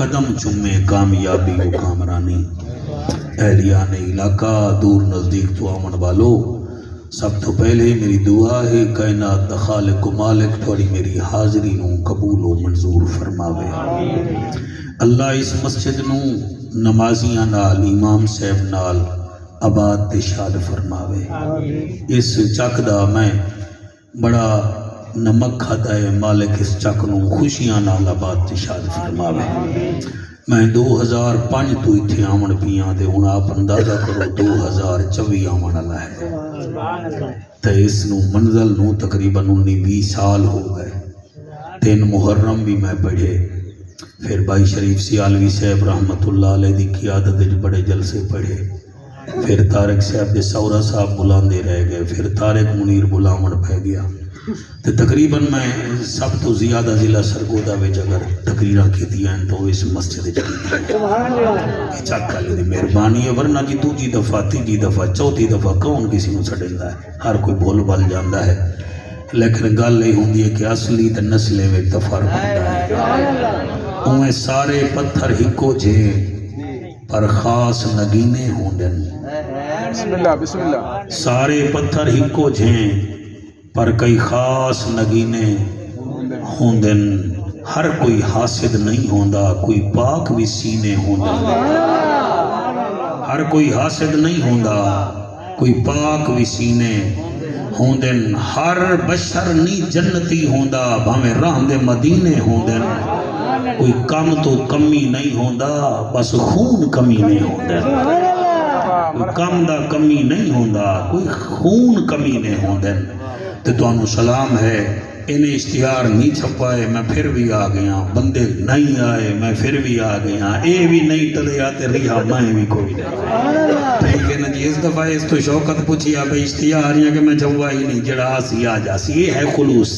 قدم چومے کامیابی و کامرانی۔ اہلیان علاقہ دور نزدیک تو آمن والو، سب تو پہلے میری دعا ہے کائنات دا خالق و مالک تھوڑی میری حاضری نو قبول و منظور فرماوے۔ اللہ اس مسجد نو نمازیاں نال امام صاحب نال آباد تے شاد فرماوے۔ اس چک دا میں بڑا نمک کھاتا ہے، مالک اس چک نو خوشیاں نال آباد تے شاد فرماوے۔ میں 2005 تو اتھے آمن پیاں دے ہن آپ اندازہ کرو 2024 آمن والا ہے تے اس نو منزل نو تقریباً 19-20 سال ہو گئے۔ 3 محرم بھی میں پڑھے، پھر بھائی شریف سیالوی صاحب رحمت اللہ علیہ دی قیادت وچ بڑے جلسے پڑھے، پھر طارق صاحب دے سورا صاحب بلاندے رہ گئے، پھر طارق منیر بلاون پہ گیا تے تقریباً میں سب تو زیادہ ضلع سرگودا وچ اگر تقریراں کیتیاں تو اس مسجد وچ کیتیاں۔ چک والے دی مہربانی ہے، ورنہ جی دوجی دفعہ تیجی دفعہ چوتھی دفعہ کون کسی نو چھڈیندا ہے، ہر کوئی بھول بھل جاندا ہے، لیکن گل یہ ہوندی ہے کہ اصلی تے نسلیں وچ فرق ہوندا ہے۔ اویں سارے پتھر ہکو جے پر خاص نگینے ہوندن، بسم اللہ بسم اللہ۔ سارے پتھر ہکو جھیں پر کئی خاص نگینے ہوندن، ہر کوئی حاسد نہیں ہوندا، کوئی پاک بھی سینے ہوندن، ہر کوئی حاسد نہیں ہوندا، کوئی پاک بھی سینے ہوندن، ہر بشر نہیں جنتی ہوندا، بھاویں راہ دے مدینے ہوندن، کوئی کم تو کمی نہیں ہوندا، بس خون کمی نہیں ہوندن، کوئی کم دا کمی نہیں ہوندا، کوئی خون کمی نہیں ہوندن۔ تو انہوں سلام ہے، انہیں اشتہار نہیں چھپائے میں پھر بھی آ گیا، بندے نہیں آئے میں پھر بھی آ گیا، اے بھی نہیں ٹلے آتے رہا میں بھی کوئی نہیں۔ ٹھیک ہے نا جی، اس دفعہ اس تو شوقت پوچھی آپ اشتہار ہیں کہ میں جوا ہی نہیں، جڑا آسی آ جاسی، یہ ہے خلوص۔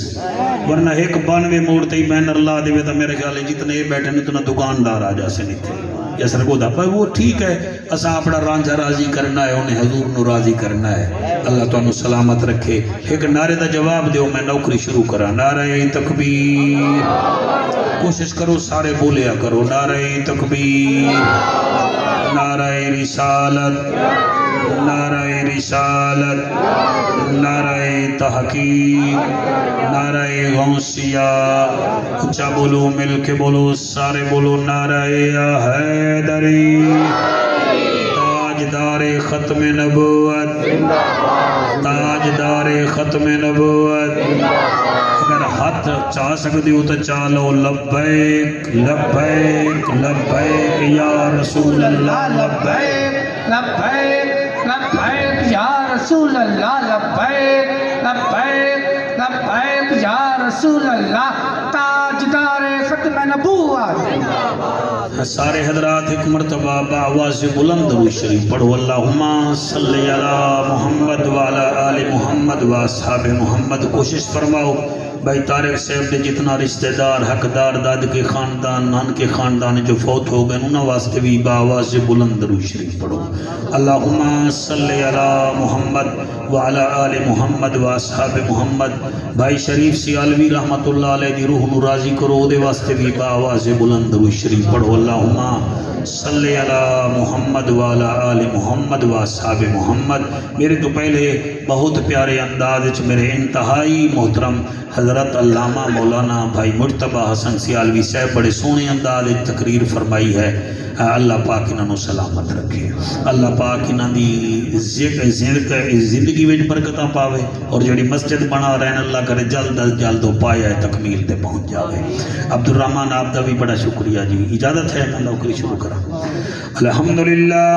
ورنہ ایک 92 موڑتے ہی بینر لا دے تو میرے خیال ہے جتنے بیٹھے نے اتنا دکاندار آ جاسے نہیں تھے یا سرگودا پر وہ ٹھیک ہے، اسا اپنا رانجھا راضی کرنا ہے، انہیں حضور نو راضی کرنا ہے۔ اللہ تو انہوں سلامت رکھے۔ ایک نعرے دا جواب دیو، میں نوکری شروع کرا، نعرہ تکبیر، کوشش کرو سارے بولیا کرو، نعرہ تکبیر، نعرہ رسالت، نعرہ رسالت، نعرہ تحقیق، نعرہ غوثیہ، اچھا بولو مل کے بولو سارے بولو، نعرہ حیدری، تاجدار ختم نبوت، تاجدار ختم نبوت۔ اگر ہاتھ چاہ سکتے ہو تو چالو، لبیک لبیک لبیک یا رسول اللہ، لبیک لبیک لبیک یا رسول اللہ، لبیک لبیک لبیک یا رسول اللہ، تاجدار ختم نبوت۔ سارے حضرات ایک مرتبہ بآواز بلند درود شریف پڑھو، اللہم صلی علی محمد وعلی آل محمد واصحاب محمد۔ کوشش فرماؤ بھائی طارق صاحب دے جتنا رشتہ دار حقدار داد کے خاندان نان کے خاندان جو فوت ہو گئے انہوں واسطے بھی بآواز بلند درود شریف پڑھو، اللہم صلی علی محمد وعلی آل محمد واصحاب محمد۔ بھائی شریف سیالوی رحمت اللہ علیہ دی روح نو راضی کرو، دے واسطے بھی بآواز بلند درود شریف پڑھو، اللہم صلی علی محمد وعلی آل محمد واصحاب محمد۔ میرے تو پہلے بہت پیارے انداز وچ میرے انتہائی محترم حضرت علامہ مولانا بھائی مرتبہ حسن سیالوی صاحب بڑے سونے انداز وچ تقریر فرمائی ہے۔ اللہ پاک انہوں نے سلامت رکھے، اللہ پاک انہوں دی زندگی وچ برکتاں پاوے، اور جڑی مسجد بنا رہے ہیں اللہ کرے جلد از جلد پایا تکمیل تے پہنچ جاوے۔ عبد الرحمن آپ دا بھی بڑا شکریہ جی، اجازت ہے میں نوکری شروع کرا۔ الحمدللہ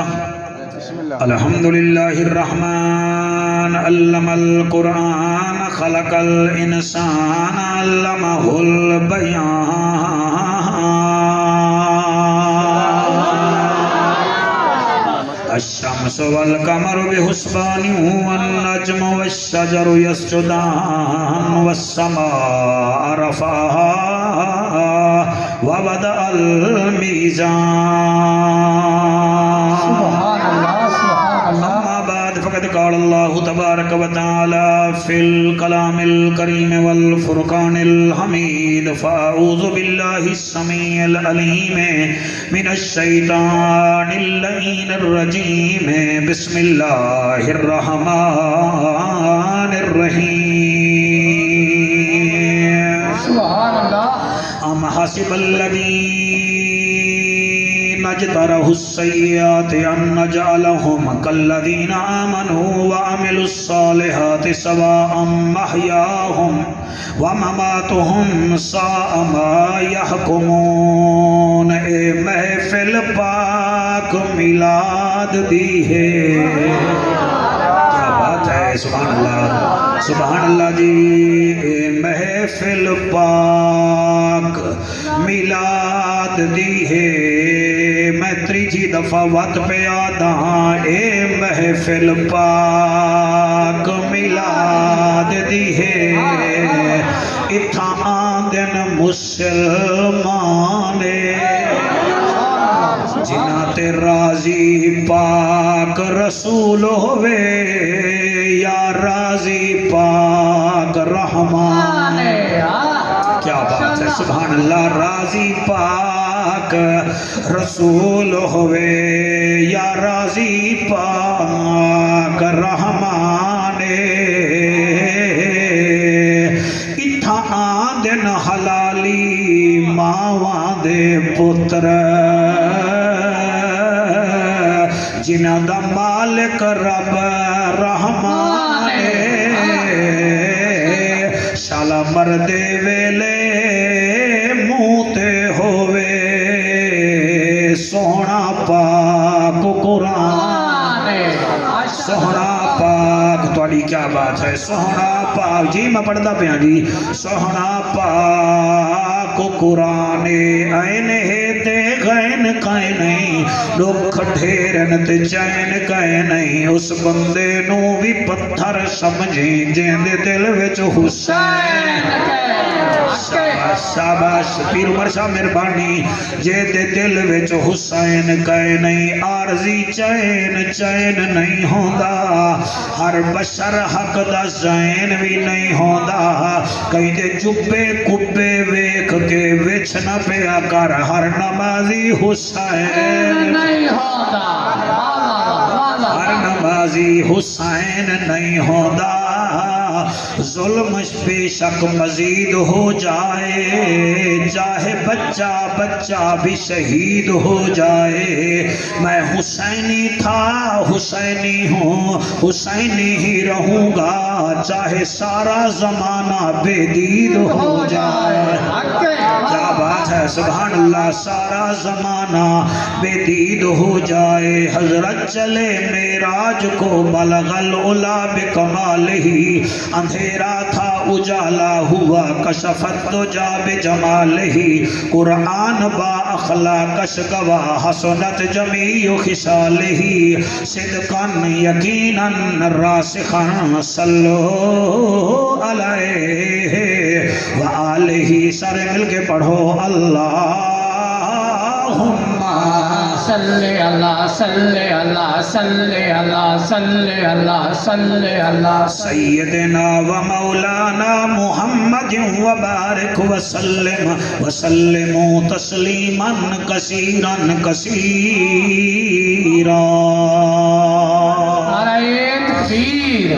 الحمدللہ الرحمن علم القرآن خلق الانسان علمہ البیان الشمس والقمر بحسبان والنجم والشجر يسجدان والسماء رفعها ووضع الميزان۔ سبحان اللہ سبحان اللہ۔ أما بعد فقد قال اللہ تبارک و تعالی فی الکلام الکریم والفرقان الحمید فاعوذ باللہ السمیع العلیم من الشیطان اللعین الرجیم بسم اللہ الرحمن الرحیم سبحان اللہ ام حسب الذین اجترحوا السیئات ان نجعلهم كالذین آمنوا وعملوا الصالحات سواء محیاهم ومماتهم ساء ما يحكمون اے محفل پاک میلاد دی ہے کیا بات ہے سبحان اللہ جی اے محفل پاک میلاد دی ہے میں تریجی دفعہ وقت پہ آدھا اے محفل پاک میلاد دی ہے اتھا آندن مسلمانے جنہ تے راضی پاک رسول ہوئے یا راضی پاک رحمان کیا بات ہے سبحان اللہ راضی پاک رسول ہوئے یا راضی پاک رحمان اتھا آندن حلالی ماواں دے پتر جنہ دا مالک رب رحمان شالا مردے ویلے موتے ہوئے سونا پاک قرآن سونا پاک توڑی کیا بات ہے سونا پاک جی میں پڑھتا پیا جی سونا پاک قرآن این تے غین کائے نہیں لوگ ڈھیرن تے چین کائے نہیں اس بندے نو بھی پتھر سمجھی جیندے دل وچ حسین شاباش پیر عمر شاہ مہربانی جیندے دل وچ حسین کائے نہیں عارضی چین نہیں ہوندا ہر بشر حق دا زین بھی نہیں ہوندا کہیں دے جبے کبے ویک کے وچ نہ پیا کر ہر نمازی حسین نہیں ہوتا ہر نمازی حسین نہیں ہوتا ظلم بے شک مزید ہو جائے چاہے بچہ بھی شہید ہو جائے میں حسینی تھا حسینی ہوں حسینی ہی رہوں گا چاہے سارا زمانہ بے دید ہو جائے کیا بات ہے سبحان اللہ سارا زمانہ بے دید ہو جائے حضرت چلے معراج کو بلغ العلا بکمالہ اندھیرا تھا اجالا ہوا کشفت دجا بجمالہ قرآن با اخلاقش گوا حسنت جمیع خصالہ صدقاً یقیناً راسخاً صلو علیہ وآلہ سارے مل کے پڑھو اللہم صلی اللہ صلی اللہ صلی اللہ صلی اللہ صلی اللہ سیدنا و مولانا محمد وبارک وسلم تسلیما کثیرا کثیرا نعرہ تکبیر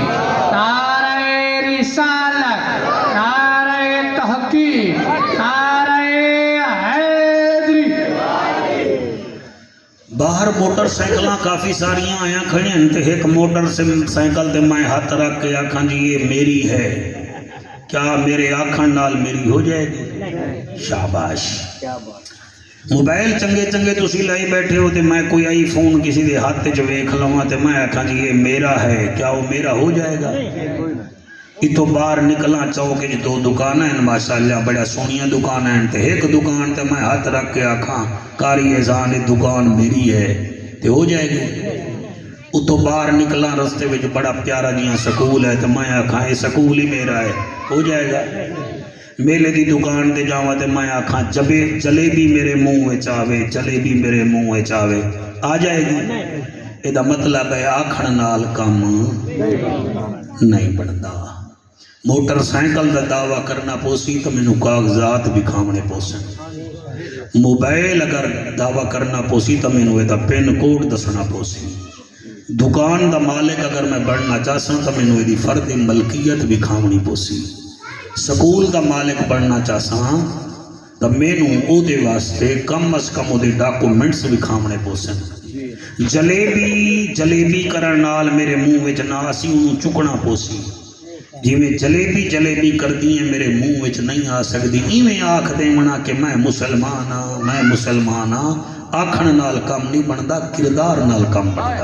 نعرہ رسالت نعرہ تحقیق نعرہ حیدری باہر موٹر سائیکلاں کافی ساریاں آیا کھڑے ہیں تو ایک موٹر سائیکل تے میں ہاتھ رکھ کے آکھاں جی یہ میری ہے کیا میرے آکھن نال میری ہو جائے گی شاباش موبائل چنگے تسی لائی بیٹھے ہو تے میں کوئی آئی فون کسی دے ہاتھ تے جو ویکھ لواں تے میں آکھاں جی یہ میرا ہے کیا وہ میرا ہو جائے گا اتو باہر نکلاں چوک جو دو دکان ہیں ماشاءاللہ بڑا سونیاں دکان ہیں تے ایک دکان تے میں ہاتھ رکھ کے آکھاں کاری اذان دکان میری ہے تے ہو جائے گی اتو باہر نکلاں رستے وچ بڑا پیارا جیاں سکول ہے تے میں آکھاں یہ سکول ہی میرا ہے ہو جائے گا میلے دی دکان تے جاواں تے میں آکھاں جلیبی میرے منہ وچ آوے جلیبی میرے منہ وچ آوے آ جائے گی یہ مطلب ہے آکھن نال کم نہیں بنتا. موٹر سائیکل کا دعویٰ کرنا پوسی تو مینوں کاغذات بھی کھاونے پوسن. موبائل اگر دعویٰ کرنا پوسی تو مینوں یہ پن کوڈ دسنا پوسی. دکان دا مالک اگر میں بننا چاہساں تو مینوں یہ فرد ملکیت بھی کھاونی پوسی. سکول دا مالک بننا چاہساں تو مینوں او دے واسطے کم از کم او دے ڈاکومنٹس بھی کھاونے پوسن. جلیبی کرن نال میرے منہ وچ نہ اسی انہوں چکنا پوسی. جیویں جلیبی کردی ہیں میرے منہ وچ نہیں آ سکتی ایویں آکھ دیونا کہ میں مسلمان ہاں. آکھن نال کم نہیں بنتا، کردار نال کم بنتا.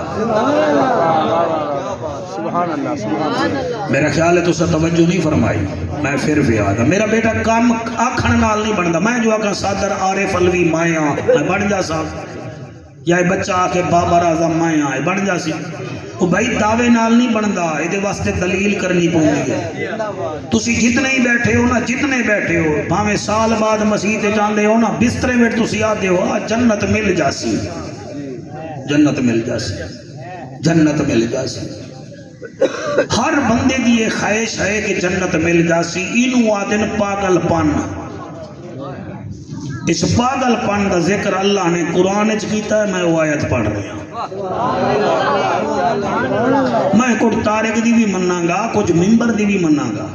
سبحان اللہ سبحان اللہ. میرا خیال ہے تو توجہ نہیں فرمائی. میں پھر بھی آدھا میرا بیٹا کم آکھن نال نہیں بنتا. میں جو آکھاں صادر عارف الوی مائیاں میں بن جا سا، یا بچہ آ کے بابر اعظم مائیاں بن جا سی. وہ بھائی دعوے نال نہیں بنتا، یہ واسطے دلیل کرنی پوندی ہے. تسی جتنے ہی بیٹھے ہو نا، جتنے بیٹھے ہو بھاویں سال بعد مسیح تے جاندے ہو نا، بسترے وچ تسی آدھے ہو جنت مل جاسی، جنت مل جاسی، جنت مل جاسی. ہر بندے دی یہ خواہش ہے کہ جنت مل جاسی. اینو آدن پاگل پن. اس پاگل پن کا ذکر اللہ نے قرآن وچ کیتا ہے. میں وہ آیت پڑھ رہا ہوں. میں کچھ تارک دی بھی مناں گا، کچھ ممبر دی بھی مناں گا.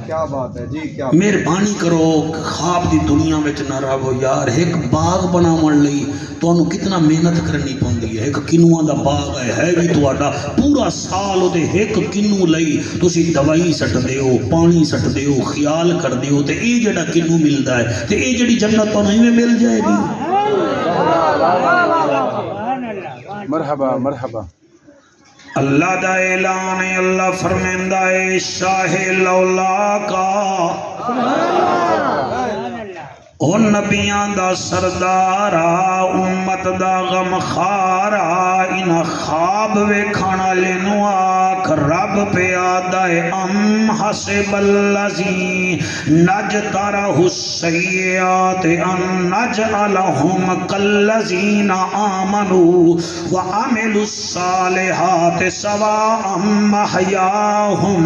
کیا بات ہے جی، کیا مہربانی کرو خواب دی دنیا وچ نہ رہو یار. ایک باغ بناون لئی تانوں کتنا محنت کرنی پوندی ہے. ایک کنواں دا باغ ہے بھی تہاڈا پورا سال او دے ایک کنو لئی تسی دوائی سٹدے ہو، پانی سٹدے ہو، خیال کردے ہو، تے اے جڑا کنو ملدا ہے تے اے جڑی جنت تانوں ایویں مل جائے گی. مرحبا مرحبا. اللہ دا اعلان ہے. اللہ فرمیندا ہے شاہ لولا کا او نبیاں دا سردارا، امت دا غم خارا. ان خواب ویکھانا لینو آکھ رب پہ آدھا ہے ام حسب الذی نجترہ السیئات ان نجعلہم کالذین آمنوا وعملوا الصالحات سواء محیاہم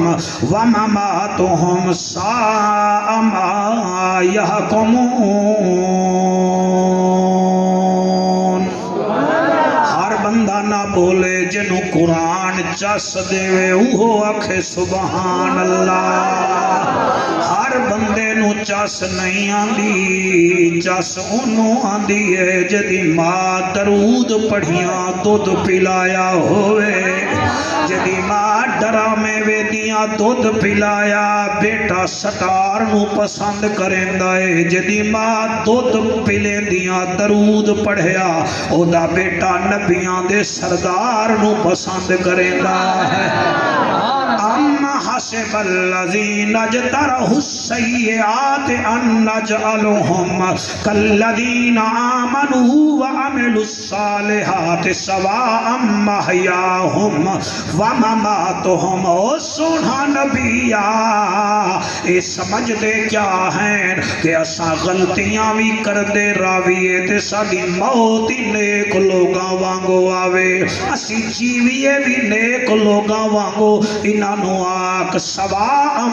ومماتہم ساء ما یحکمون. ہر بندہ نہ بولے جنوں قرآن چس دے وہ آکھے سبحان اللہ. ہر بندے نو چس نہیں آندی، چس انہوں آندی ہے جدی ماں درود پڑھیاں دودھ پلایا ہوئے، جدی ماں ڈرامے ویدیاں دودھ پلایا بیٹا سٹار نو پسند کریندا ہے. جدی ماں دودھ پلیندیاں درود پڑھیا او دا بیٹا نبیاں دے سردار نو پسند کریندا ہے. ام حسب الذین اجترحوا السیئات ان نجعلہم کالذین آمنوا وعملوا الصالحات سواء محیاہم ومماتہم. او سونا نبیا اے سمجھ دے کیا ہیں کہ اساں غلطیاں بھی کر دے راویے تے ساڈی موت ہی نیک لوگاں وانگو آوے، اسی جیویے بھی نیک لوگاں وانگو. انہاں نو آکھ سواء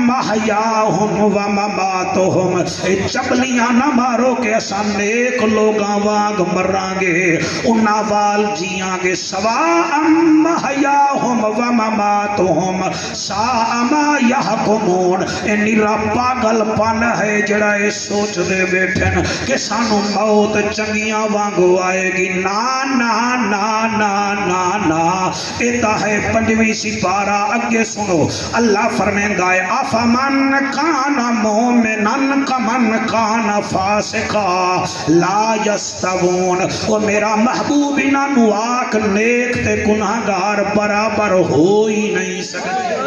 محیاہم ومماتہم. اے چپلیاں نہ مارو کہ اساں نیک لوگاں وانگ مراں گے، انہاں وال جیاں گے. سواء محیاہم ومماتہم ساء ما یحکمون. اے نیرا پاگل پن ہے جڑا اے سوچ دے بیٹھن کہ سانو موت چنگیاں وانگو آئے گی. نا نا نا نا نا نا. اے تا ہے 5ویں سپارہ. اگے سنو اللہ فرمیندا ہے افمن کان مومنن کمن کان فاسقا لا یستوون. او میرا محبوب انہاں نو آکھ نیک تے گناہگار برابر ہو ہی نہیں سکتے.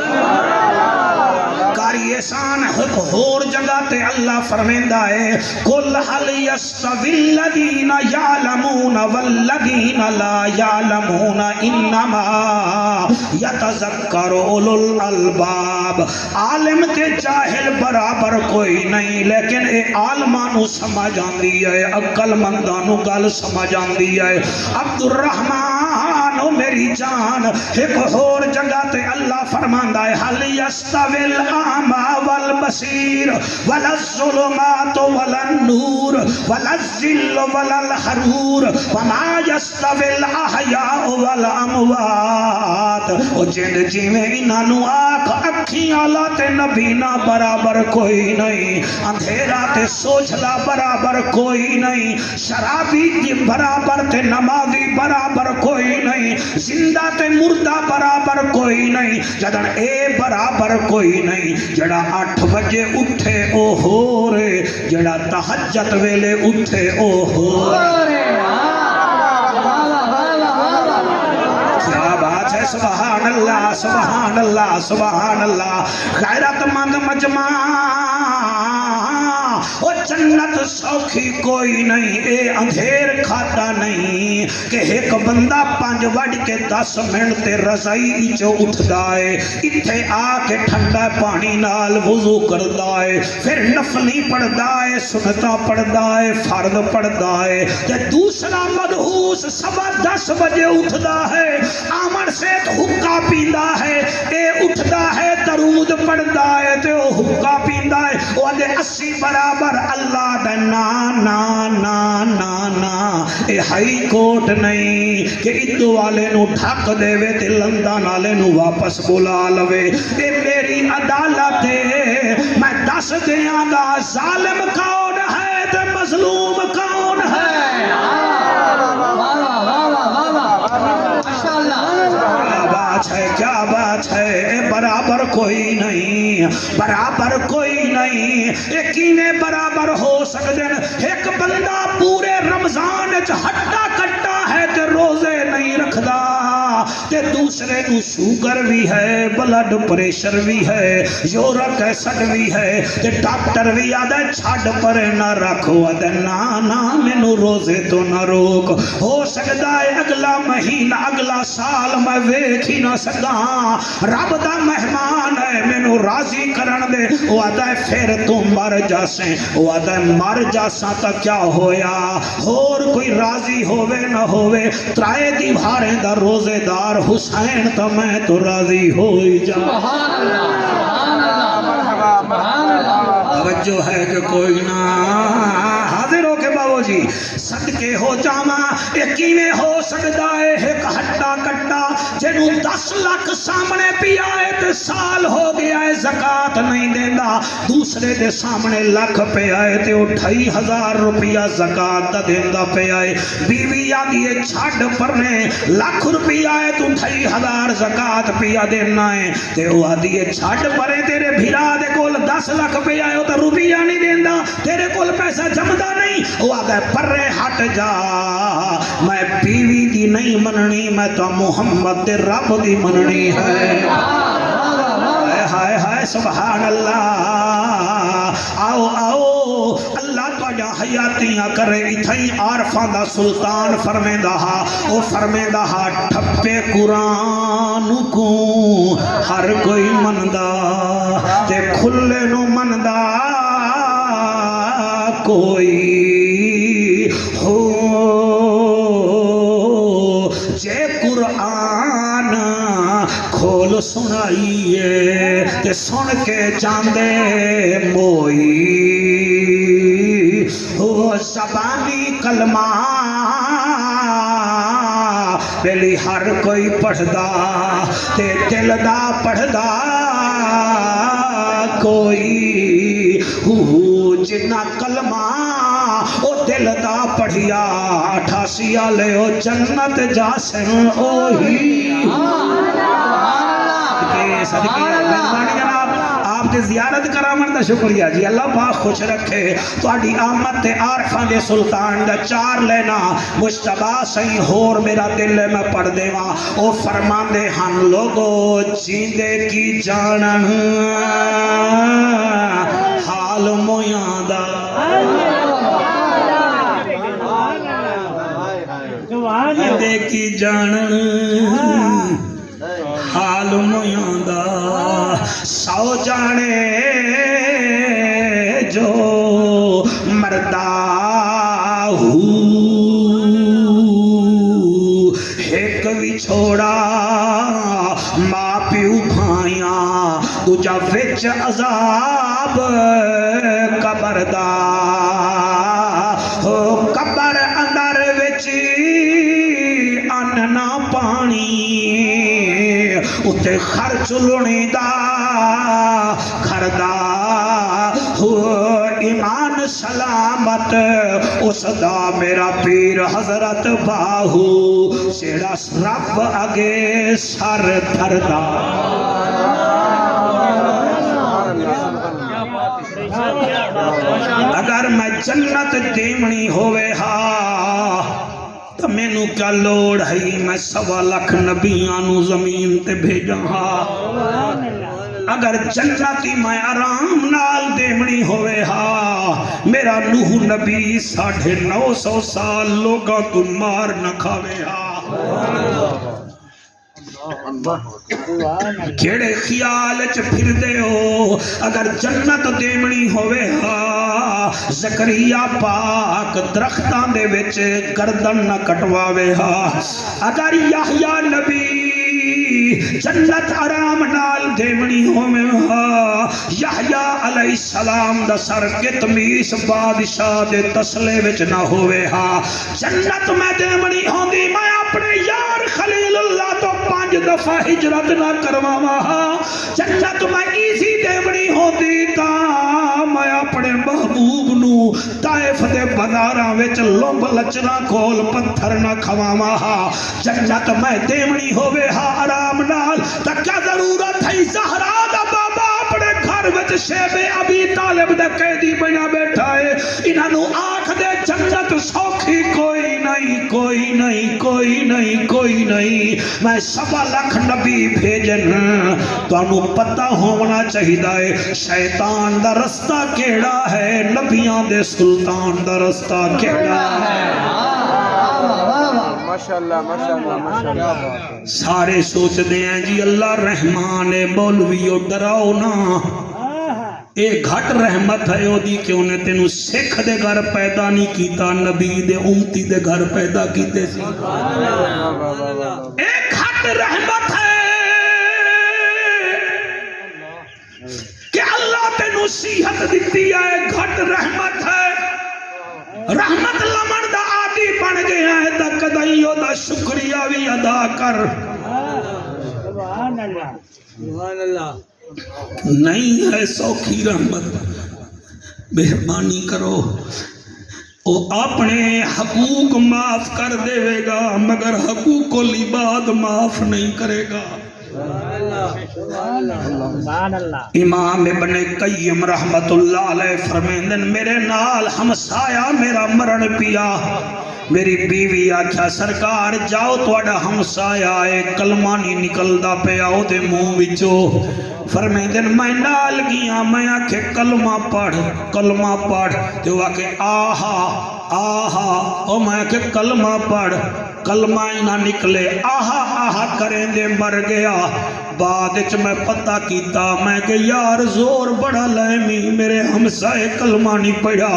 کاری احسان ایک اور جگہ تے اللہ فرمیندا ہے قل هل يستوي الذين يعلمون والذين لا يعلمون انما يتذكر اولو الالباب. عالم تے جاہل برابر کوئی نہیں، لیکن اے عالماں نو سمجھ آندی ہے، عقل منداں نو گل سمجھ آندی ہے. عبد الرحمن میری جان ایک اور جگہ تے اللہ فرماندا ہے حل یستوی الاعمی والبصیر ولا الظلمات ولا النور ولا الظل ولا الحرور وما یستوی الاحیاء والاموات او جن جویں انہاں نوں آکھ اکھیاں والا تے نبینا برابر کوئی نہیں اندھیرا تے سوچلا برابر کوئی نہیں شرابی دی برابر تے نمازی برابر کوئی نہیں زندہ تے مردہ برابر کوئی نہیں جدن اے برابر کوئی نہیں جڑا 8 بجے اٹھے او ہو رے جڑا تہجد ویلے اٹھے او ہو رے کیا بات ہے سبحان اللہ سبحان اللہ سبحان اللہ غیرت مند مجمع او جنت سوکھی کوئی نہیں اے اندھیر کھاتا نہیں کہ ایک بندہ 5 وڈ کے 10 منٹ تے رضائی چو اٹھدا ہے اتھے آ کے ٹھنڈا پانی نال وضو کردا ہے پھر نفلی پڑھدا ہے سنتاں پڑھدا ہے فرض پڑھدا ہے تے دوسرا مدہوس 10:15 بجے اٹھدا ہے آمن سے حقہ پیندا ہے اے اٹھدا ہے درود پڑھدا ہے تے او حقہ پیندا ہے او دے 80 برابر اللہ دا نا نا نا نا نا اے ہائی کورٹ نہیں کہ ادو والے نو ٹھک دے وے تے لندن والے نو واپس بلا لوے اے میری عدالت ہے میں دس دیاں گا ظالم کون ہے تے مظلوم کون ہے کیا بات ہے اے برابر کوئی نہیں برابر کوئی نہیں اے کینے برابر ہو سکتے ہیں ایک بندہ پورے رمضان ہٹا کٹا ہے تے روزے نہیں رکھدا تے دوسرے کو شوگر بھی ہے بلڈ پریشر بھی ہے یورک ایسڈ بھی ہے تے ڈاکٹر بھی آدھا چھاڑ پر نہ رکھو آدھا نا مینو روزے تو نہ روک ہو سکتا ہے اگلا مہینہ اگلا سال میں ویکھ ہی نہ سکا رب دا مہمان ہے مینو راضی کرن دے وہ آدھا ہے پھر تو مر جاسیں وہ آدھا ہے مر جاساں تا کیا ہویا اور کوئی راضی ہووے نہ ہووے ترائے دیواریں دا روزے دار حسین تو میں تو راضی ہوئی جا سبحان اللہ سبحان اللہ توجہ ہے کہ کوئی نہ حاضر ہو کے باو جی صدقے ہو جاما یقینے ہو سکتا ہے ایک ہٹا کٹا جنہوں 10 لاکھ سامنے پی آئے تے سال ہو گیا ہے زکاة نہیں دینا دوسرے دے سامنے لاکھ پہ آئے تے 28,000 روپیہ زکاة دینا پہ آئے بیوی آدھی چھاڑ پرنے لاکھ روپیہ آئے تو 28,000 زکاة پیا دینا ہے تے وہ آدھی چھاڑ پرے تیرے بھیرا دے کول 10 لاکھ پہ آئے تو روپیہ نہیں دینا تیرے کول پیسہ جمدہ نہیں وہ آدھے پرے ہٹ جا میں بیوی دی نہیں مننی میں تو محمد دے رب دی مننی ہے ہائے ہائے سبحان اللہ آؤ آؤ اللہ تو جا حیاتیاں کرے اتھائی عارفان دا سلطان فرمیندہ او فرمیندہ ٹھپے قرآن کو ہر کوئی مندہ تے کھلے نو مندہ کوئی ہو جے قرآن کھول سنائیے تے سن کے جاندے موئی ہو زبانی کلمہ پہلی ہر کوئی پڑھدا تے دل دا پڑھدا کوئی ہو جنہ کلمہ او دل دا پڑھیا 88 آلے او جنت جاسن اوہی صدقے مہربانی جناب آپ دے زیارت کرامن دا شکریہ جی اللہ پاک خوش رکھے تواڈی آمد تے عارفاں دے سلطان دا 4 لینا مجتبی سائیں ہور میرا دل میں پڑھ دیواں او فرماندے ہن لوگو جیندے کی جانن حال مویاں دا جیندے کی جانن حال مویاں دا 100 جانے جو مردہ ایک بھی چھوڑ کجا وچ عذاب قبر دا ہو قبر اندر وچ ان نہ پانی اتے خرچ لونی دا گھر دا ہو ایمان سلامت اس دا میرا پیر حضرت باہو سیڑا رب اگے سر دھردا اگر میں جنت دیمنی ہوئے ہاں تو مینوں کیا لوڑ ہے میں 1.25 لاکھ نبیانو زمین تے بھیجا ہاں اگر جنتی میں آرام نال دیمنی ہوئے ہاں میرا نوح نبی 950 سال لوگاں تو مار نہ کھاوے ہاں کیڑے خیال چ پھر دے ہو اگر جنت دیمنی ہوئے ہاں زکریا پاک درختاں دے وچ گردن نہ کٹواوے ہاں اگر یحییٰ نبی جنت آرام نال دیمنی ہوئے ہاں یحییٰ علیہ السلام دا سر قطمیس بادشاہ دے تسلے وچ نہ ہوئے ہاں جنت میں دیمنی ہوندی میں اپنے یار خلیل اللہ تو 5 دفعہ ہجرت نہ کرواواں ہاں جنت میں ایسی دیمنی ہوندی تا میں اپنے محبوب نو طائف دے بازاراں وچ لمب لچنا کھول پتھر نہ کھواواں ہاں جنت میں دیمنی ہوئے ہاں آرام نال تا کیا ضرورت ہے زہرا دا بابا اپنے گھر وچ شیب ابی طالب دا قیدی بنا بیٹھا ہے انہاں نو آنکھ دے جنت سوکھی کوئی نہیں کوئی نہیں کوئی نہیں کوئی نہیں میں 1.25 لاکھ نبی بھیجن تو انہوں پتہ ہونا چاہیے شیطان دا رستہ کیڑا ہے نبیان دے سلطان دا رستہ کیڑا ہے ماشاءاللہ ماشاءاللہ ماشاءاللہ سارے سوچ دے ہیں جی اللہ رحمان مولویو ڈراؤ نا اے گھٹ رحمت ہے او دی کہ انہیں تینوں سکھ دے گھر پیدا نہیں کیتا نبی دے امتی دے گھر پیدا کیتے سی اے گھٹ رحمت ہے کہ اللہ تینوں صحت دیتی ہے گھٹ رحمت ہے رحمت لمن دا عادی بن گیا ہے تا کدائیوں دا شکریہ بھی ادا کر سبحان اللہ سبحان اللہ نہیں ہے سوکھی رحمت مہربانی کرو وہ اپنے حقوق معاف کر دے گا مگر حقوق العباد معاف نہیں کرے گا امام ابن قیم رحمت اللہ علیہ فرمیندن میرے نال ہمسایا میرا مرن پیا میری بیوی آکھیا سرکار جاؤ توڑا ہمسایا ہے کلمہ نہیں نکلدا پہ آؤ دے منہ وچو فرمیندن میں نال گیا میں آکھے کلمہ پڑھ تو آکھے آہا آہا او میں آکھے کلمہ پڑھ کلمہ ہی نہ نکلے آہا آہا کریں دے مر گیا بعد اچھ میں پتہ کیتا میں کہ یار زور بڑا لیمی میرے ہمسائے کلمہ نہیں پڑھا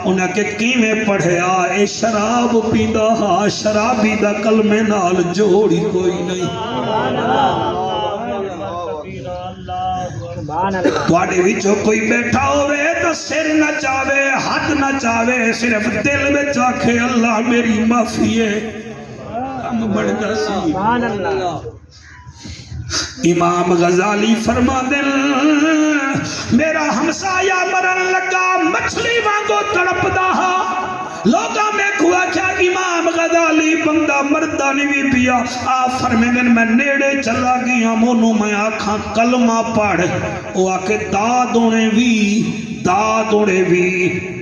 انہیں کہ کیمیں پڑھیا اے شراب پیندہ ہاں شرابی دا کلمے نال جوڑی کوئی نہیں تواڈے وچوں کوئی بیٹھا ہوئے تو سر نہ چاہے ہاتھ نہ چاہے صرف دل میں چاکھے اللہ میری معافی ہے ہم بڑھتا سی امام غزالی فرما دل میرا ہمسایہ مرن لگا مچھلی وانگو تڑپ دا لوگا میں کھوا کیا امام غزالی بندہ مردہ نہیں بھی پیا فرمیدن میں نیڑے چلا گیا مونو میں آکھاں کلمہ پڑھ وہ آکے دادونے بھی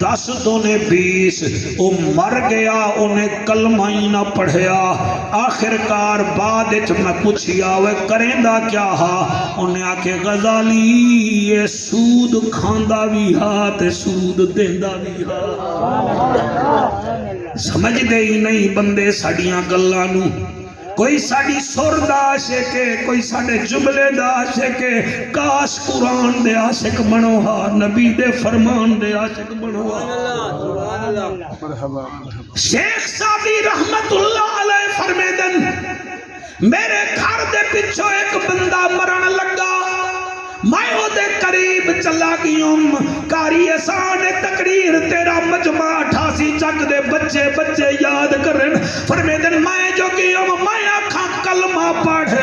10 دونے 20 وہ مر گیا انہیں کلمہ ہی نہ پڑھیا آخرکار بعد میں پوچھیا وہ کریں دا کیا ہا انہیں آکے غزالی یہ سود کھاندہ بھی ہا تے سود دیندہ بھی ہا سمجھ دے ہی نہیں بندے ساڑیاں گلانو کوئی ساڑی سور دا عاشق ہے کوئی ساڑے جملے دا عاشق ہے کاش قرآن دے عاشق بنو ہا نبی دے فرمان دے عاشق بنو ہا شیخ سعدی رحمت اللہ علیہ فرمیدن میرے گھر دے پچھو ایک بندہ مرن لگا میں وہ دے قریب چلا گیوں کاری احسان تقریر تیرا مجمع 88 چک دے بچے بچے یاد کرن فرمیدن میں جو گیوں میں آکھاں کلمہ پڑھ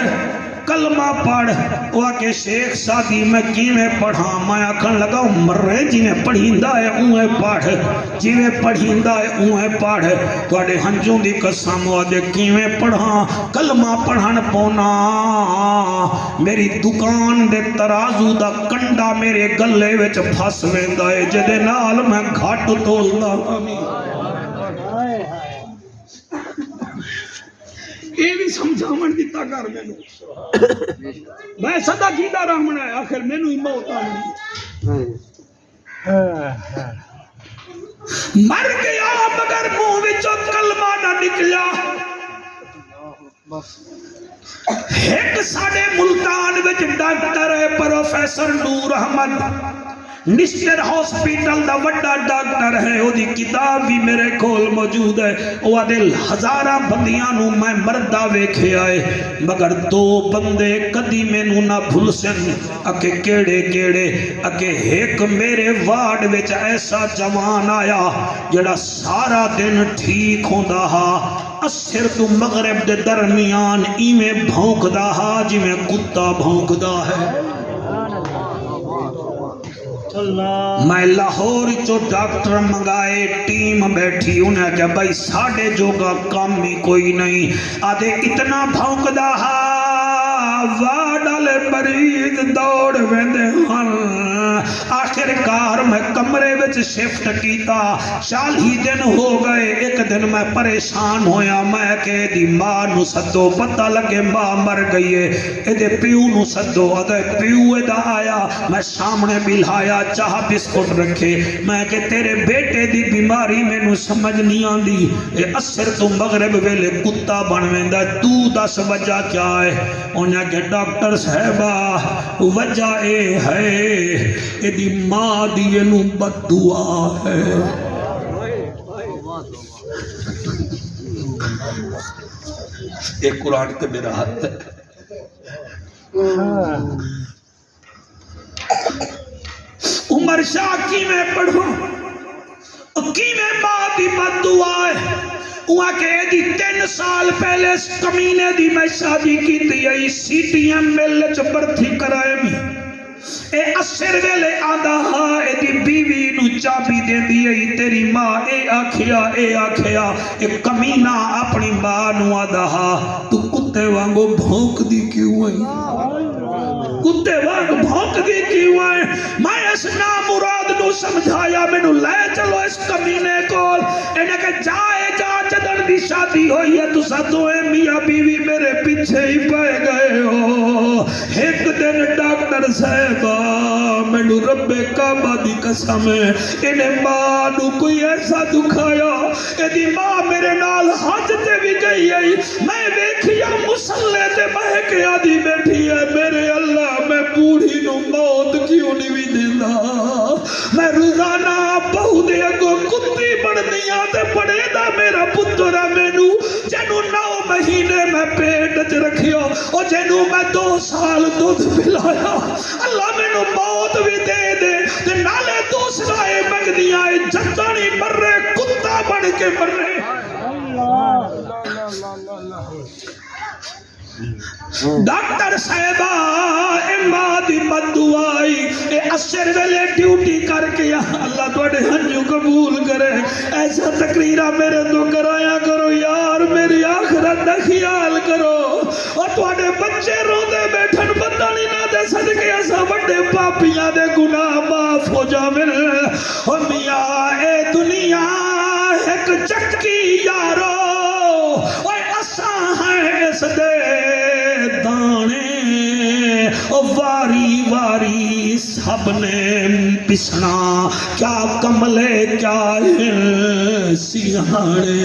کلمہ پڑھ وہ آکے شیخ سادی میں کیویں پڑھا میں آکھن لگا مرے جیویں پڑھیندہ ہے اوہیں پڑھ جیویں پڑھیندہ ہے اوہیں پڑھ توڑے ہنجوں دی قسم وعدے کیویں پڑھا کلمہ پڑھن پونا میری دکان دے ترازو دا کنڈا میرے گلے وچ پھس ویندا ہے جدے نال میں گھٹ تولدا یہ بھی سمجھاون دیتا کر میں صدا کیتا رحمن ہے آخر مینوں ہی موت آئی مر گیا مگر منہ وچوں کلمہ نہ نکلا ایک ساڑے ملتان وچ ڈاکٹر ہے پروفیسر نور احمد نشتر ہاسپیٹل دا وڈا ڈاکٹر ہے وہ دی کتاب بھی میرے کھول موجود ہے وہ دل ہزارہ بندیاں نو میں مردہ ویکھے آئے مگر دو بندے کدی میں نو نہ بھول سن اکے کیڑے کیڑے اکے ایک میرے وارڈ وچ ایسا جوان آیا جڑا سارا دن ٹھیک ہوندا ہا اثر تو مغرب دے درمیان ایویں بھونکدا ہا جویں کتا بھونکدا ہے میں لاہور چو ڈاکٹر منگائے ٹیم بیٹھی انہیں کہ بھائی ساڑھے جو کا کام ہی کوئی نہیں آدھے اتنا بھونکدا ہا وارڈالے مریض دوڑ ویندے ہن آخر کار میں کمرے وچ شفٹ کیتا 40 دن ہو گئے ایک دن میں پریشان ہویا میں کہ دی ماں نو سدو پتہ لگے ماں مر گئی ہے ایدے پیو نو سدو آدھے پیو ایدہ آیا میں سامنے بلھایا چاہ بسکٹ رکھے میں کہ تیرے بیٹے دی بیماری میں نو سمجھ نہیں آن دی اے اثر تو مغرب ویلے کتا بنویندہ تو 10 وجہ کیا ہے انہیں کہ ڈاکٹر صاحبہ وجہ اے ہے اے دی ماں دی نو بد دعا ہے ایک قرآن کے میرا ہاتھ ہے عمر شاہ کی میں پڑھوں کی میں ماں دی بد دعا ہے وہاں کہ دی 3 سال پہلے اس کمینے دی میں شادی کی تھی ای سی ٹی ایم ملے چپر تھی کرائے میں اے اثر ویلے آدھا ہاں اے دی بیوی نو چابی دے دی ای تیری ماں اے آکھیا اے کمینہ اپنی ماں نو آدھا ہاں تو کتے وانگو بھونک دی کیوں ہے کتے وانگ بھونک دی کیوں ہے میں اس نامراد نو سمجھایا میں نو لے چلو اس کمینے کو انہیں کہ جائے چدر دی شادی ہوئی ہے تو ساتھویں میاں بیوی میرے پیچھے ہی پائے گئے ہو ایک دن ڈاکٹر صاحبہ میں نو رب کعبہ دی قسم ہے انہیں ماں نو کوئی ایسا دکھایا ایدی ماں میرے نال حج تے بھی گئی ہے میں دیکھیا مسلح تے مہکیا دی بیٹھی ہے میرے اللہ میں بوڑھی نو موت کیوں نہیں بھی دینا میں روزانہ بہو دے اگو کتی بڑھ دیا تے پڑے دا میرا پترہ میں نو جنو 9 مہینے میں پیٹ اچ رکھیو اور جنو میں 2 سال دودھ پلایا اللہ میں نو موت بھی دے دے تے نالے دوسرا اے مگ دیا اے جتانی مر رہے کتا بڑھ کے مر رہے ڈاکٹر صاحبہ امادی بددعائی اے اثر ویلے ڈیوٹی کر کے اللہ توڑے ہنجو قبول کرے ایسا تقریرہ میرے تو کرایا کرو یار میری آخرت دا خیال کرو اور توڑے بچے رو دے بیٹھن پتہ نہیں نہ دے صدقے ایسا بڑے پاپیاں دے گناہ معاف ہو جاوے اور میاں اے دنیا ایک چکی یارو اور اساں ہیں اس دے دانے واری واری سب نے پسنا کیا کملے کیا سیانے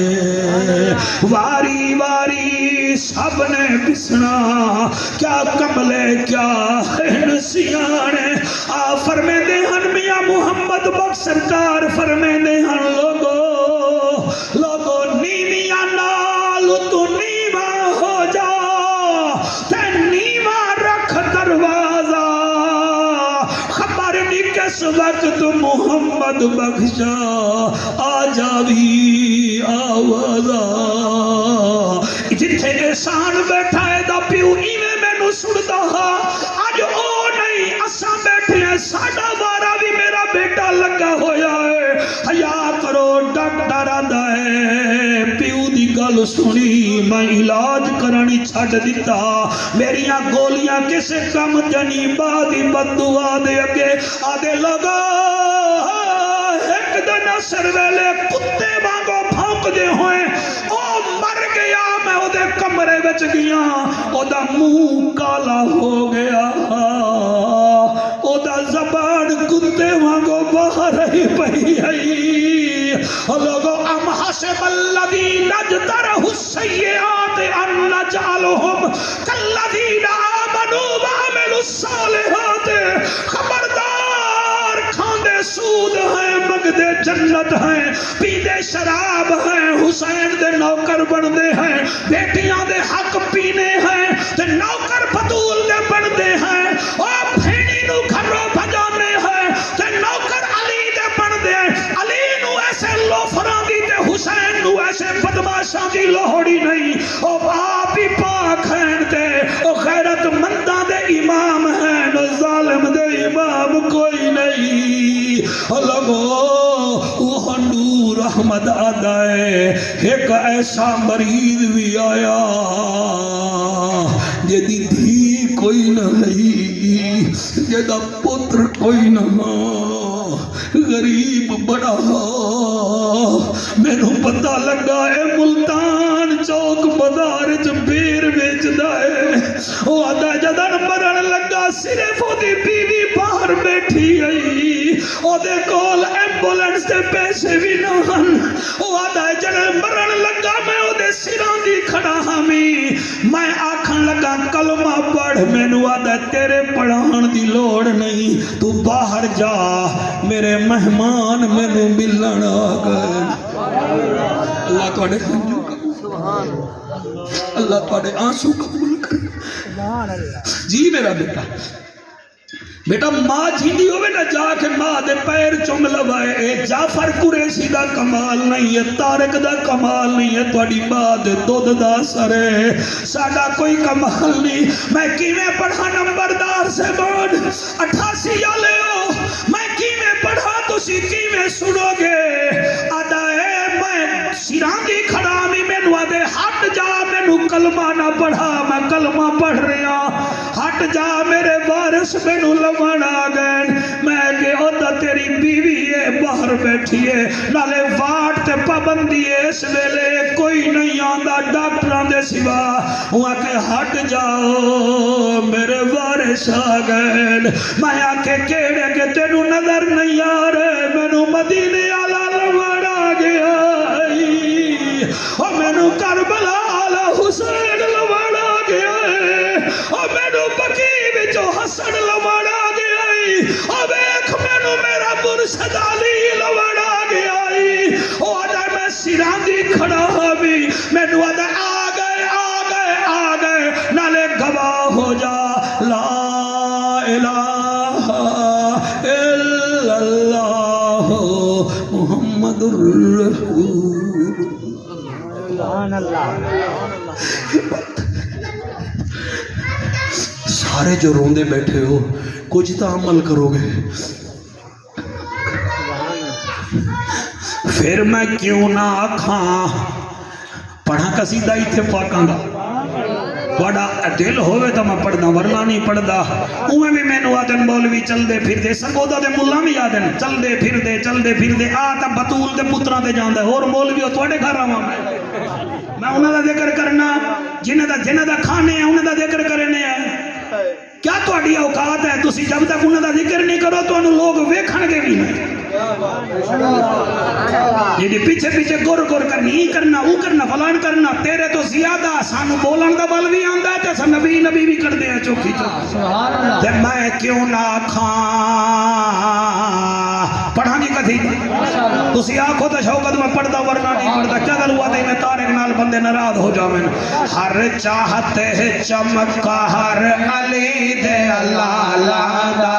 واری واری سب نے پسنا کیا کملے کیا سیانے فرمے دے ہن میاں محمد بخش سرکار فرمے دے ہن لوگو نیمیاں نال تو نیواں ہو جا تے نیواں رکھ دروازہ وقت محمد بخشا آ جاوی آوازا جتھے احسان بیٹھا ہے دا پیو ایویں مینوں سندا ہا اج او نہیں اساں بیٹھے ہیں ساڈا وارا بھی میرا بیٹا لگا ہویا ہے حیا کرو ڈاکٹر آندا ہے پیو دی گل سنی میں علاج کرانی چھڈ دتا میریاں گولیاں کسے کم جنی بادی بددعا دے اگے آدے لگا ایک دن اثر ویلے کتے وانگو بھونک دے ہوئے او مر گیا میں او دے کمرے وچ گیا او دا منہ کالا ہو گیا او دا زبان کتے وانگو باہر ہی پئی آئی لوگو ام حسب الذین اجترحوا السیئات ان نجعلهم کالذین آمنوا وعملوا الصالحات خبردار کھاندے سود ہیں مگدے جنت ہیں پیندے شراب ہیں حسین دے نوکر بندے ہیں بیٹیاں دے حق پینے ہیں تے نوکر بطول دے بندے ہیں او بھیڑی نو گھروں بجانے ہیں تے نوکر علی دے بندے ہیں علی نو ایسے لوفراں دی تے حسین نو ایسے بدماشاں دی لوہڑی نہیں او آپ ہی پاک ہیں تے او غیرت منداں دے امام ہیں نو ظالم دے امام کوئی نہیں لگو وہ نور احمد آدائے ایک ایسا مریض بھی آیا جدی دھی کوئی نہیں جدا پتر کوئی نہ غریب بڑا مینوں پتہ لگا اے ملتان چوک بازار چ بیر ویچدا ہے او آدا جدن مرن لگا صرف او دی بیوی باہر بیٹھی آئی او دے کول ایمبولینس دے پیسے بھی نہ ہن او آدا جدن مرن لگا میں او دے سراں دی کھڑا ہامی میں آکھن لگا کلمہ پڑھ مینوں آدا تیرے پڑھان دی لوڑ نہیں تو باہر جا میرے مہمان مینوں ملن آ گئے اللہ تواڈے اللہ تواڈے آنسو قبول کرے جی میرا بیٹا ماں جیندی ہوئے نہ جا کے ماں دے پیر چوم لوائے اے جعفر قریشی دا کمال نہیں ہے طارق دا کمال نہیں ہے تواڈی ماں دے دودھ دا اثر ہے ساڈا کوئی کمال نہیں میں کیویں پڑھا نمبردار سے بورڈ 88 والے ہو میں کیویں پڑھا تسی کیویں سنو گے آدا ہے میں سراں دی کھڑا میں مینوں آدے ہٹ جا مینوں کلمہ نہ پڑھا میں کلمہ پڑھ رہا ہٹ جا میرے وارث مینوں لمن آ گئے میں کہ اودا تیری بیوی ہے باہر بیٹھی ہے نالے واٹ تے پابندی ہے اس ویلے کوئی نہیں آندا ڈاکٹراں دے سوا ہوا کہ ہٹ جاؤ میرے وارث آ گئے میں آکھے کیڑے کہ تینوں نظر نہیں آ رہے مینوں مدینے والا لمن آ گیا اور مینوں کربلا والا حسین لمن آ گیا اور مینوں بقیع وچوں حسن لمن آ گیا اور ویکھ مینوں میرا مرشد علی لمن آ گیا او آدا میں سراں دی کھڑا بھی مینوں آدا آ گئے نالے گواہ ہو جا لا الہ الا اللہ محمد الرسول سارے جو روندے بیٹھے ہو کچھ تو عمل کرو گے پھر میں کیوں نہ آکھاں پڑھا قصیدہ اتفاقاں دا بڑا دل ہوئے تو میں پڑھنا ورنہ نہیں پڑھدا اوہ بھی میں نو آدن مولوی چل دے پھر دے سنگودہ دے ملہ بھی آدن چل دے پھر دے آتا بطول دے پترہ دے جاندے اور مولوی ہو توڑے گھر رہا میں انہوں دا ذکر کرنا جنہ دا کھانے ہیں انہوں دا ذکر کرنے ہیں کیا تو اڈی اوقات ہے تسی جب تک انہوں دا ذکر نہیں کرو تو انہوں لوگ ویکھن گے بھی نہیں یہ پیچھے گر کرنی ای کرنا او کرنا فلان کرنا تیرے تو زیادہ سانو بولن دا بل بھی آندا ہے تے نبی بھی کر دے ہیں چوکی تے میں کیوں نہ کھاں پڑھا نہیں کتھی تسی آنکھو تے شوقت میں پڑھدا ورنہ نہیں پڑھدا کیا گل ہوا تے میں طارق نال بندے ناراض ہو جاویں ہر چاہتے چمکا ہر علی دے اللہ لادا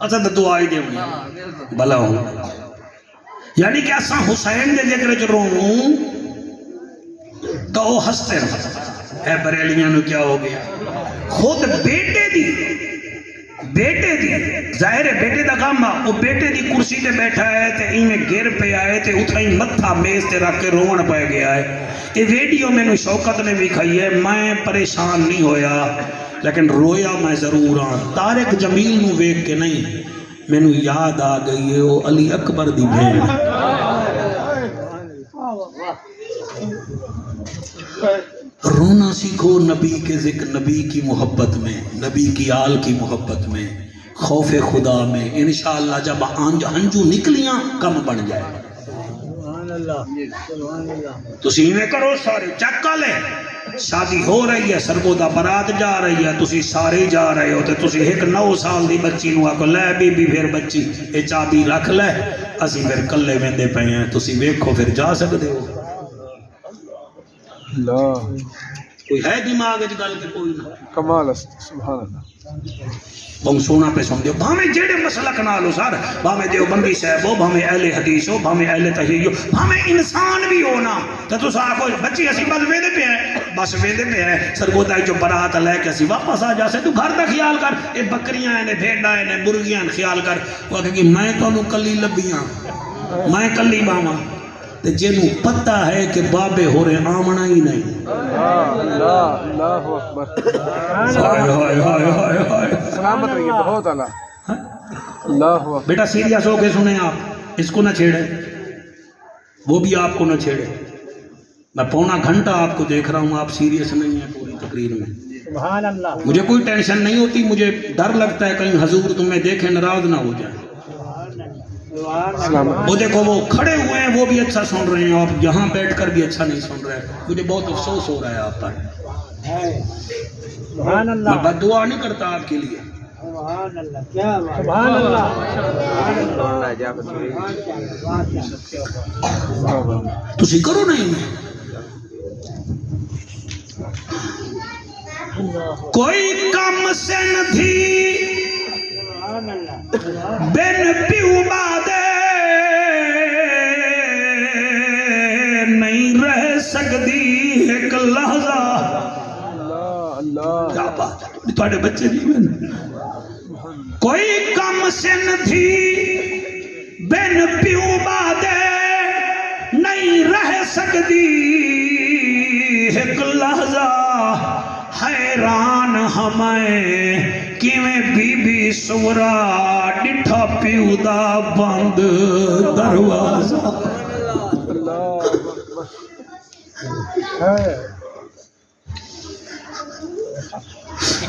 اچھا تو دعا ہی دے بھلا ہوں یعنی کہ اساں حسین دے ذکر چ رووں تو وہ ہستے اے بریلیاں نو کیا ہو گیا خود بیٹے دی ظاہر ہے بیٹے دا کام وہ بیٹے دی کرسی تے بیٹھا ہے تے ایویں گر پہ آئے تے اتھائی متھا میز تے رکھ کے روਣ پہ گیا ہے یہ ویڈیو میں نے شوکت نے بھی کھائی ہے میں پریشان نہیں ہویا لیکن رویا میں ضرور ہاں طارق جمیل نو ویکھ کے نہیں میں نو یاد آ گئی ہے وہ علی اکبر دی بہن رونا سیکھو نبی کے ذکر نبی کی محبت میں نبی کی آل کی محبت میں خوف خدا میں انشاءاللہ جب ہنجو نکلیاں کم بن جائے سبحان اللہ تسی میں کرو سارے چکا لے شادی ہو رہی ہے سرگودا برات جا رہی ہے تسی سارے جا رہے ہو تے تسی ایک 9 سال دی بچی نو آکو لے بی بی پھر بچی اے چابی رکھ لے اسی پھر کلے ویندے پے ہیں تسی ویکھو پھر جا سکتے ہو اللہ کوئی ہے دماغ وچ گل کہ کوئی نہ کمال ہے سبحان اللہ بہت سونا پہ سن دیو بھامے جیڑے مسلک نالو سار بھامے دیوبندی صاحب ہو بھامے اہل حدیث ہو بھامے اہل تحریع ہو بھامے انسان بھی ہونا تو تو آکو بچی اسی بس ویندے پہ ہیں بس ویندے پہ ہیں سرگودا جو برات لے کے اسی واپس آ جاسے تو گھر دا خیال کر اے بکریاں ہیں بھیڑاں ہیں مرغیاں خیال کر وہ کہ میں تو کلی لبیاں میں کلی باواں تے جنوں پتہ ہے کہ بابے ہو رہے آمنا ہی نہیں اللہ اللہ اکبر ہائے ہائے ہائے ہائے ہائے سلامت رہیے بہت اعلیٰ اللہ اکبر بیٹا سیریس ہو کے سنیں آپ اس کو نہ چھیڑے وہ بھی آپ کو نہ چھیڑے میں پونا گھنٹہ آپ کو دیکھ رہا ہوں آپ سیریس نہیں ہیں پوری تقریر میں سبحان اللہ مجھے کوئی ٹینشن نہیں ہوتی مجھے ڈر لگتا ہے کہیں حضور تمہیں دیکھیں ناراض نہ ہو جائیں وہ دیکھو وہ کھڑے ہوئے ہیں وہ بھی اچھا سن رہے ہیں آپ یہاں بیٹھ کر بھی اچھا نہیں سن رہے مجھے بہت افسوس ہو رہا ہے آپ پر سبحان میں اللہ بد دعا نہیں کرتا آپ کے لیے سبحان اللہ کیا بات سبحان اللہ تسی کرو نہیں کوئی کم سن تھی بن پیو بادے نہیں رہ سکتی ایک لحظہ اللہ کیا بات ہے تھوڑے بچے نہیں میں کوئی کم سن تھی بن پیو بادے نہیں رہ سکتی ایک لحظہ حیران ہمیں کیویں بی بی سورا ڈٹھا پیو دا بند دروازہ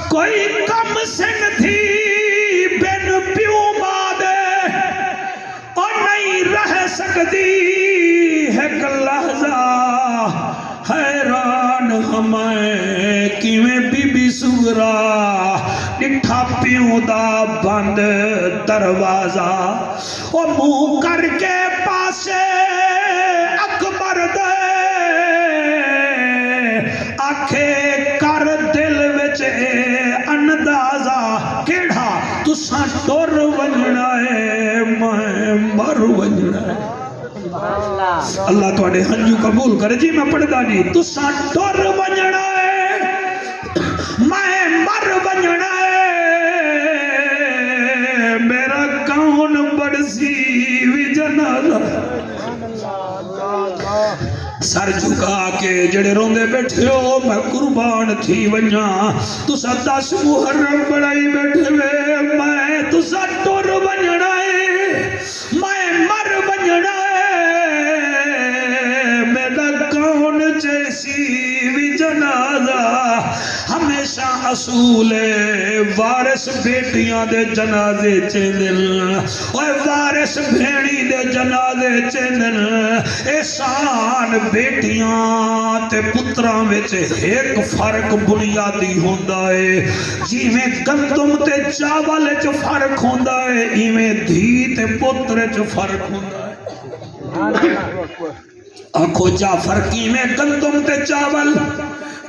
کوئی کم سن تھی بن پیو بادے اور نہیں رہ سکتی ایک لحظہ حیران ہمیں کیویں بی بی سورا ڈٹھا پیو دا بند دروازہ او منہ کر کے پاسے اکبر دے آکھے کر دل وچ اندازہ کیڑا تساں ٹر ونجنا ہے میں مر ونجنا ہے اللہ تواڈے ہنجو قبول کرے جی میں پڑھدا جی تساں ٹر ونجنا ہے میں مر ونجنا ہے میرا کون بڑسی وی جنازہ سر جھکا کے جڑے روندے بیٹھے ہو میں قربان تھی ونجا تسا 10 محرم بڑائی بیٹھے وے میں تسا ٹر ونجنا ہے میں مر ونجنا ہے میرا کون جیسی بھی جنازہ ہمیشہ اصول وارث بیٹیاں دے جنازے چیندن اور وارث بھیڑی دے جنازے چیندن احسان بیٹیاں تے پتراں وچ ایک فرق بنیادی ہوندا ہے جویں گندم تے چاول وچ فرق ہوندا ہے ایویں دھی تے پتر وچ فرق ہوندا ہے آنکھو جعفر کیویں گندم تے چاول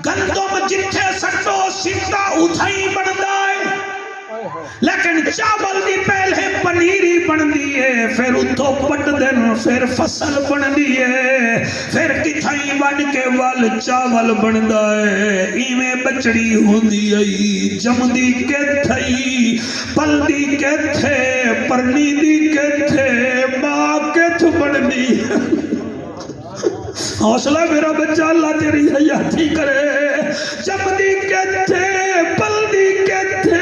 گندم جتھے سٹو سیدھا اتھائی بندا ہے لیکن چاول دی پہلے پنیری بندی ہے، پھر اتھوں پٹ دن پھر فصل بندی ہے، پھر کتھائی بن کے وال چاول بندا ہے، ایویں بچڑی ہوندی ہے، جمدی کتھائی پلدی کتھے پرنی دی کتھے ماں کتھ بندی ہے۔ حوصلہ میرا بچہ اللہ تیری حیاتی کرے، جمدی کتھے پلدی کتھے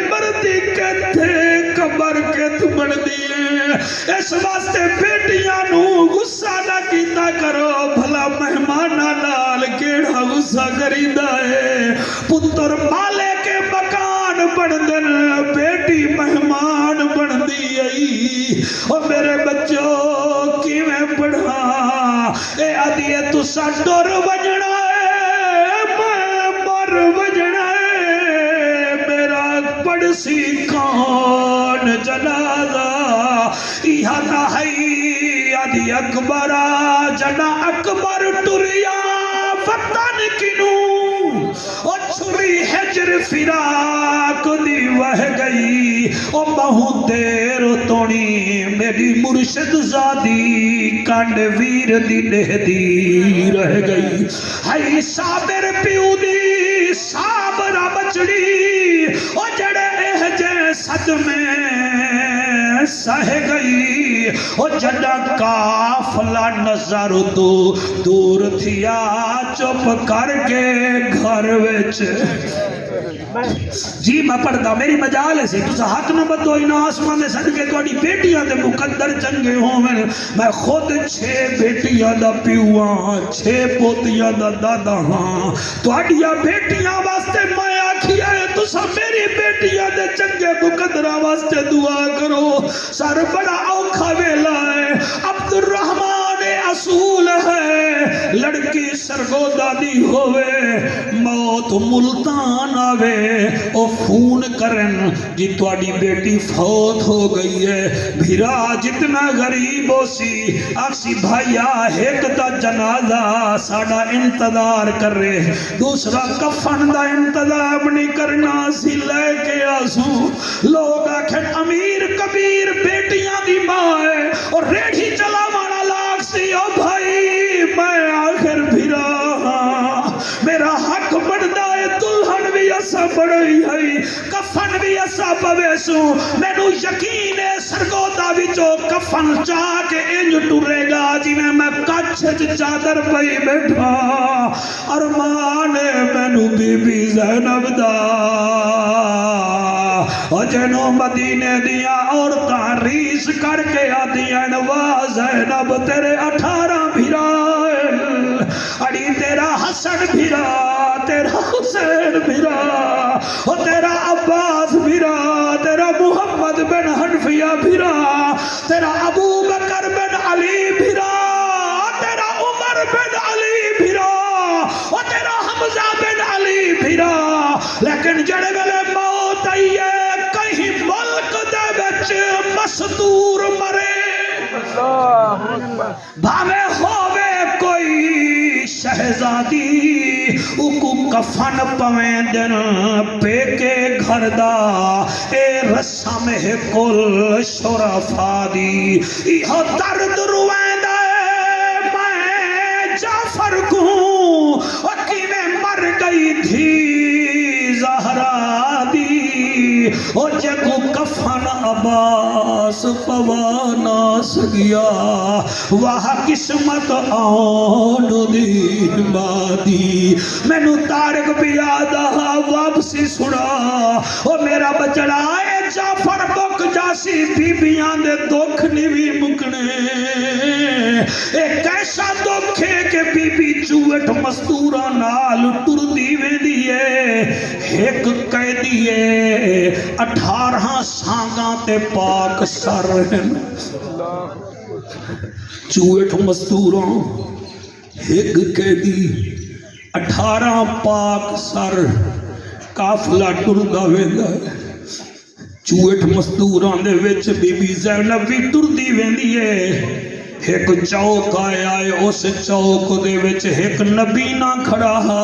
مردی کتھے قبر کت بڑھدی ہے۔ اس واسطے بیٹیاں نو غصہ نہ کیتا کرو، بھلا مہمانہ نال کیڑا غصہ کریدا ہے۔ پتر مالے کے مکان بڑھدن، بیٹی مہمان بڑھدی ہے۔ او میرے بچوں کی میں پڑھا اے آدھی ہے تسا ڈر وجنا ہے، میں مر وجنا ہے، میرا پڑسی کون جنازہ یہاں نہ ہے آدھی اکبرہ جنا اکبر ٹریا فتن کنوں اور چھری حجر فراق دی وہ گئی، او بہت دیر تونی میری مرشد زادی کانڈ ویر دی نہ دی رہ گئی۔ ہائی صابر پیو دی صابرہ بچڑی او جڑے احجے صدمے سہ گئی، او جڑا کافلہ نظر تو دور تھیا چپ کر کے گھر وچ۔ جی میں پڑھتا میری مجال ہے سی تُسا حق نہ بدو اینا آسمان دے صدقے توڑی بیٹیاں دے مقدر چنگے ہوئے، میں خود 6 بیٹیاں دا پیوان 6 پوتیاں دا دادا ہاں، توڑیاں بیٹیاں واسطے میں آکھیا ہے تُسا میری بیٹیاں دے چنگے مقدرہ واسطے دعا کرو۔ سر بڑا اوکھا ویلا ہے، عبد الرحمن اصول ہے، لڑکی سرگودہ دی ہوئے موت ملتان آوے او فون کرن جی توڑی بیٹی فوت ہو گئی ہے، بھیرا جتنا غریب ہو سی آکسی بھائیا ایک دا جنازہ ساڑا انتظار کر رہے، دوسرا کفن دا انتظام نہیں کرنا سی لے کے آسوں۔ لوگ آکھیں امیر کبیر بیٹیاں دی ماں ہے اور ریڑھی چلا مانا لاغ سی، او بھائی میں آخر بھیرا میرا حق بڑھدا ہے، دلہن بھی ایسا بڑھئی ہے، کفن بھی ایسا پویسوں، میں نو یقین ہے سرگودہ بھی جو کفن چاہ کے انج ٹورے گا جی میں کچھ چادر پئی بیٹھا، ارمان میں نو بی بی زینب دا اور جنو مدینے دیا عورتاں ریس کر کے آدیاں واہ زینب تیرے 18 بھیرائل، اڑی تیرا حسن بھیرا، تیرا حسین بھیرا، اور تیرا عباس بھیرا، تیرا محمد بن حنفیہ بھیرا، تیرا ابو بکر بن علی بھیرا، تیرا عمر بن علی بھیرا، اور تیرا حمزہ بن علی بھیرا، لیکن جڑے گلے موت آئیے کہیں ملک دے بچ مستور مرے، بھاوے ہووے کوئی شہزادی اکو کفن پویں دن پے کے گھر دا اے رسم ہے کل شرفا دی، یہ درد رویں دے میں جعفر کو اکی میں مر گئی تھی زہرا دی، او جگو کفن عباس پوانا سگیا واہ قسمت آن دی بادی، میں نو تارک بیادہ واپسی سنا، او میرا بچڑا اے جعفر بک جاسی بی بیان دے دکھ نیوی مکنے، ایک ایسا دکھ ہے کہ بی بی چوٹ مستورہ نال ٹر دیوے دیئے، ایک قیدیے 18 سانگاں تے پاک سر چوٹ مستوراں ایک قیدی 18 پاک سر کافلہ ٹردہ ویندا ہے، چوٹ مستوراں دے وچ بی بی زینب بھی ٹردی ویندی ہے، ایک چوک آیا ہے اس چوک دے وچ ایک نبی نہ کھڑا ہا،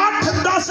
8-10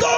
2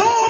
2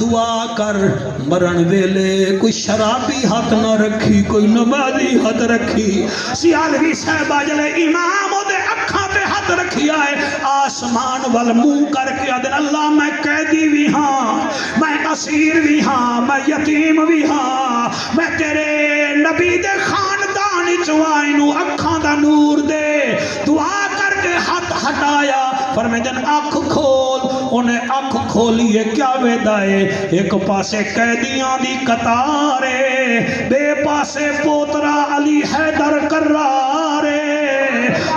دعا کر مرن ویلے کوئی شرابی ہاتھ نہ رکھی کوئی نمازی ہاتھ رکھی سیالوی صاحبہ جلے امام دے اکھاں پہ ہاتھ رکھیا ہے آسمان وال منہ کر کے ادن اللہ میں قیدی بھی ہاں میں اسیر بھی ہاں میں یتیم بھی ہاں میں تیرے نبی دے خاندان چوائنو اکھاں دا نور دے دعا کر کے ہاتھ ہٹایا فرمیدن آنکھ کھول انہیں آنکھ کھولیے کیا ویدائے ایک پاسے قیدیاں دی قطارے بے پاسے پوترا علی حیدر کرارے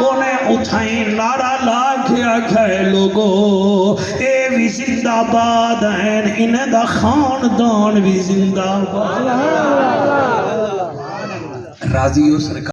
انہیں اٹھائیں نعرہ لاکھیا گئے لوگو اے بھی زندہ باد ہیں انہیں دا خاندان بھی زندہ باد راضی ہو سرکار